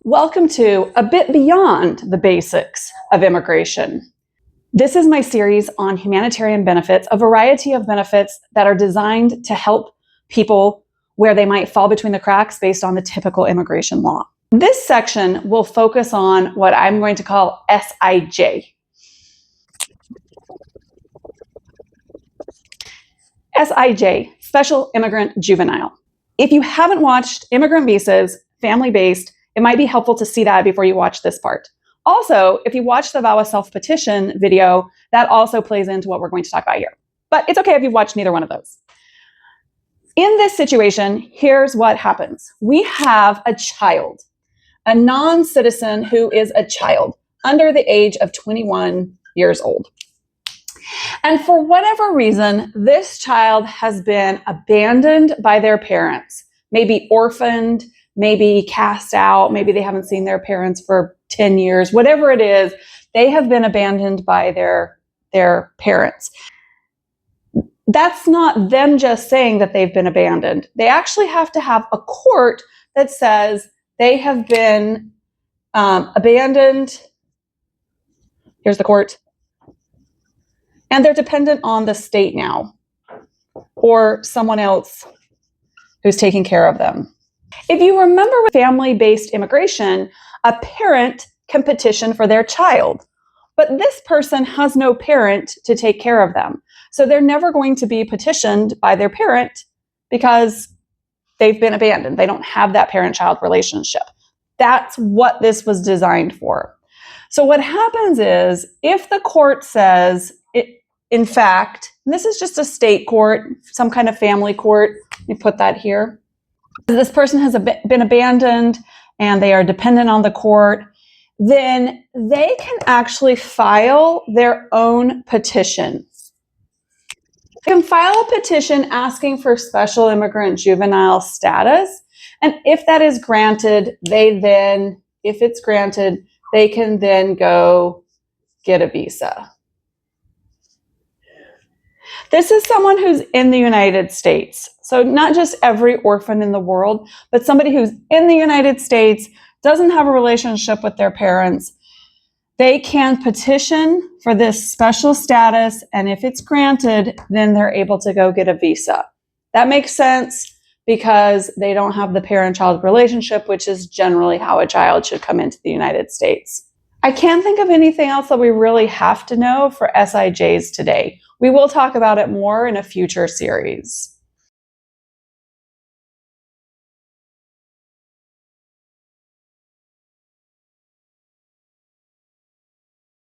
Welcome to A Bit Beyond the Basics of Immigration. This is my series on humanitarian benefits, a variety of benefits that are designed to help people where they might fall between the cracks based on the typical immigration law. This section will focus on what I'm going to call SIJ. SIJ, Special Immigrant Juvenile. If you haven't watched Immigrant Visas, Family-Based, it might be helpful to see that before you watch this part. Also, if you watch the VAWA Self-petition video, that also plays into what we're going to talk about here. But it's okay if you've watched neither one of those. In this situation, here's what happens. We have a child, a non-citizen who is a child under the age of 21 years old. And for whatever reason, this child has been abandoned by their parents, maybe orphaned, maybe cast out, maybe they haven't seen their parents for 10 years, whatever it is, they have been abandoned by their parents. That's not them just saying that they've been abandoned. They actually have to have a court that says they have been abandoned. Here's the court. And they're dependent on the state now or someone else who's taking care of them. If you remember with family-based immigration, a parent can petition for their child, but this person has no parent to take care of them. So they're never going to be petitioned by their parent because they've been abandoned. They don't have that parent-child relationship. That's what this was designed for. So what happens is if the court says, in fact, and this is just a state court, some kind of family court, let me put that here. This person has been abandoned and they are dependent on the court, then they can actually file their own petition. They can file a petition asking for special immigrant juvenile status. And if that is granted, if it's granted, they can then go get a visa. This is someone who's in the United States. So not just every orphan in the world, but somebody who's in the United States, doesn't have a relationship with their parents. They can petition for this special status, and if it's granted, then they're able to go get a visa. That makes sense because they don't have the parent-child relationship, which is generally how a child should come into the United States. I can't think of anything else that we really have to know for SIJs today. We will talk about it more in a future series.